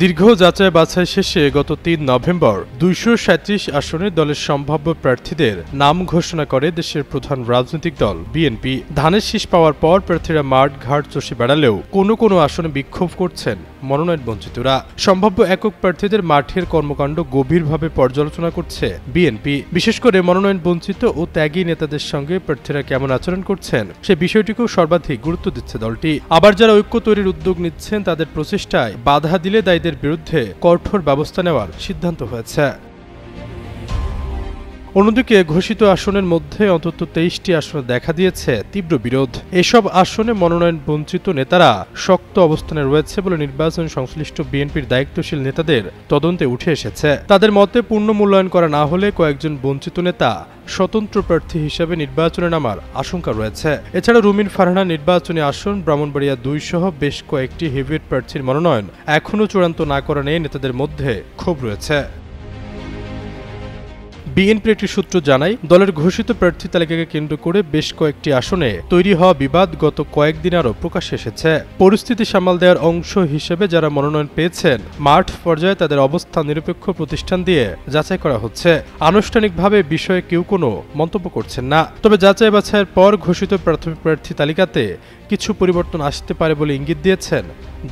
দীর্ঘ যাচাই বাছাই শেষে গত ৩ নভেম্বর ২৩৭ আসনে দলের সম্ভাব্য প্রার্থীদের নাম ঘোষণা করে দেশের প্রধান রাজনৈতিক দল বিএনপি। ধানের শীষ পাওয়ার পর প্রার্থীরা মাঠ ঘাট চষে বেড়ালেও কোনো কোনো আসনে বিক্ষোভ করছেন মনোনয়ন বঞ্চিতরা। সম্ভাব্য একক প্রার্থীদের মাঠের কর্মকাণ্ড গভীরভাবে পর্যালোচনা করছে বিএনপি। বিশেষ করে মনোনয়ন বঞ্চিত ও ত্যাগী নেতাদের সঙ্গে প্রার্থীরা কেমন আচরণ করছেন সে বিষয়টিকেও সর্বাধিক গুরুত্ব দিচ্ছে দলটি। আবার যারা ঐক্য তৈরির উদ্যোগ নিচ্ছেন তাদের প্রচেষ্টায় বাধা দিলে দায়ীদের বিরুদ্ধে কঠোর ব্যবস্থা নেওয়ার সিদ্ধান্ত হয়েছে। অন্যদিকে ঘোষিত আসনের মধ্যে অন্তত ২৩টি আসনে দেখা দিয়েছে তীব্র বিরোধ। এসব আসনে মনোনয়ন বঞ্চিত নেতারা শক্ত অবস্থানে রয়েছে বলে নির্বাচন সংশ্লিষ্ট বিএনপির দায়িত্বশীল নেতাদের তদন্তে উঠে এসেছে। তাদের মতে পূর্ণ মূল্যায়ন করা না হলে কয়েকজন বঞ্চিত নেতা স্বতন্ত্র প্রার্থী হিসেবে নির্বাচনে নামার আশঙ্কা রয়েছে। এছাড়া রুমিন ফারহানা নির্বাচনী আসন, ব্রাহ্মণবাড়িয়া ২ সহ বেশ কয়েকটি হেভিওয়েট প্রার্থীর মনোনয়ন এখনও চূড়ান্ত না করা নিয়ে নেতাদের মধ্যে ক্ষোভ রয়েছে। বিএনপির একটি সূত্র জানায়, দলের ঘোষিত প্রার্থী তালিকাকে কেন্দ্র করে বেশ কয়েকটি আসনে তৈরি হওয়া বিবাদ গত কয়েকদিন আরও প্রকাশ্যে এসেছে। পরিস্থিতি সামাল দেওয়ার অংশ হিসেবে যারা মনোনয়ন পেয়েছেন মাঠ পর্যায়ে তাদের অবস্থান নিরপেক্ষ প্রতিষ্ঠান দিয়ে যাচাই করা হচ্ছে। আনুষ্ঠানিকভাবে বিষয়ে কেউ কোনো মন্তব্য করছেন না। তবে যাচাই বাছাইয়ের পর ঘোষিত প্রাথমিক প্রার্থী তালিকাতে কিছু পরিবর্তন আসতে পারে বলে ইঙ্গিত দিয়েছেন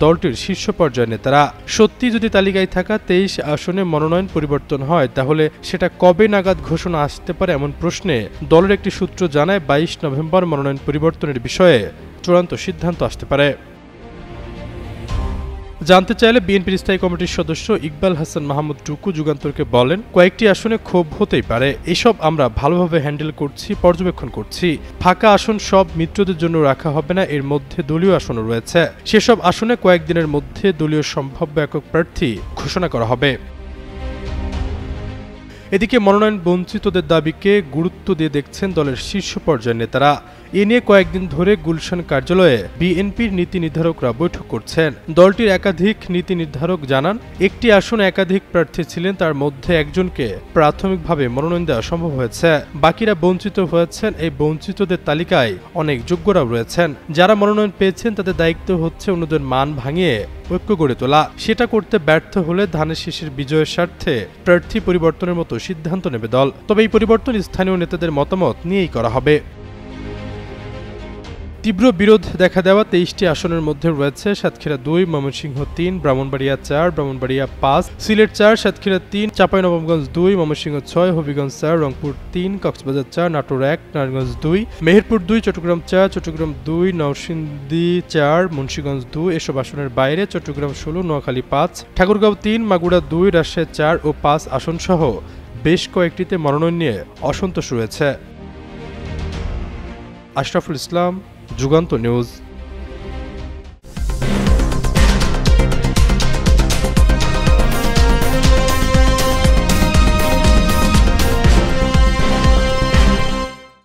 দলটির শীর্ষ পর্যায়ের নেতারা। সত্যি যদি তালিকায় থাকা ২৩ আসনে মনোনয়ন পরিবর্তন হয় তাহলে সেটা কবে নাগাদ ঘোষণা আসতে পারে এমন প্রশ্নে দলের একটি সূত্র জানায় ২২ নভেম্বর মনোনয়ন পরিবর্তনের বিষয়ে চূড়ান্ত সিদ্ধান্ত আসতে পারে। জানতে চাইলে বিএনপির স্থায়ী কমিটির সদস্য ইকবাল হাসান মাহমুদ টুকু যুগান্তরকে বলেন, কয়েকটি আসনে ক্ষোভ হতেই পারে, এসব আমরা ভালোভাবে হ্যান্ডেল করছি, পর্যবেক্ষণ করছি। ফাঁকা আসন সব মিত্রদের জন্য রাখা হবে না, এর মধ্যে দলীয় আসনও রয়েছে। সেসব আসনে কয়েকদিনের মধ্যে দলীয় সম্ভাব্য একক প্রার্থী ঘোষণা করা হবে। এদিকে মনোনয়ন বঞ্চিতদের দাবিকে গুরুত্ব দিয়ে দেখছেন দলের শীর্ষ পর্যায়ের নেতারা। এ নিয়ে কয়েকদিন ধরে গুলশান কার্যালয়ে বিএনপির নীতি নির্ধারকরা বৈঠক করছেন। দলটির একাধিক নীতি নির্ধারক জানান, একটি আসনে একাধিক প্রার্থী ছিলেন, তার মধ্যে একজনকে প্রাথমিকভাবে মনোনয়ন দেওয়া সম্ভব হয়েছে, বাকিরা বঞ্চিত হয়েছেন। এই বঞ্চিতদের তালিকায় অনেক যোগ্যরাও রয়েছেন। যারা মনোনয়ন পেয়েছেন তাদের দায়িত্ব হচ্ছে অন্যদের মান ভাঙিয়ে ঐক্য গড়ে তোলা। সেটা করতে ব্যর্থ হলে ধানের শীষের বিজয়ের স্বার্থে প্রার্থী পরিবর্তনের মতো সিদ্ধান্ত নেবে দল। তবে এই পরিবর্তন স্থানীয় নেতাদের মতামত নিয়েই করা হবে। তীব্র বিরোধ দেখা দেওয়া ২৩টি আসনের মধ্যে রয়েছে সাতক্ষীরা ২, ময়মনসিংহ ৩, ব্রাহ্মণবাড়িয়া ৪, ব্রাহ্মণবাড়িয়া ৫, সিলেট ৪, সাতক্ষীরা ৩, চাঁপাইনবাবগঞ্জ ২, ময়মনসিংহ ৬, হবিগঞ্জ ৪, রংপুর ৩, কক্সবাজার ৪, নাটোর ১, নারায়ণগঞ্জ ২, মেহেরপুর ২, চট্টগ্রাম ৪, চট্টগ্রাম ২, নরসিংদী ৪, মুন্সিগঞ্জ ২। এসব আসনের বাইরে চট্টগ্রাম ১৬, নোয়াখালী ৫, ঠাকুরগাঁও ৩, মাগুরা ২, রাজশাহী ৪ ও ৫ আসনসহ বেশ কয়েকটিতে মনোনয়ন নিয়ে অসন্তোষ রয়েছে। আশরাফুল ইসলাম, যুগান্ত নিউজ।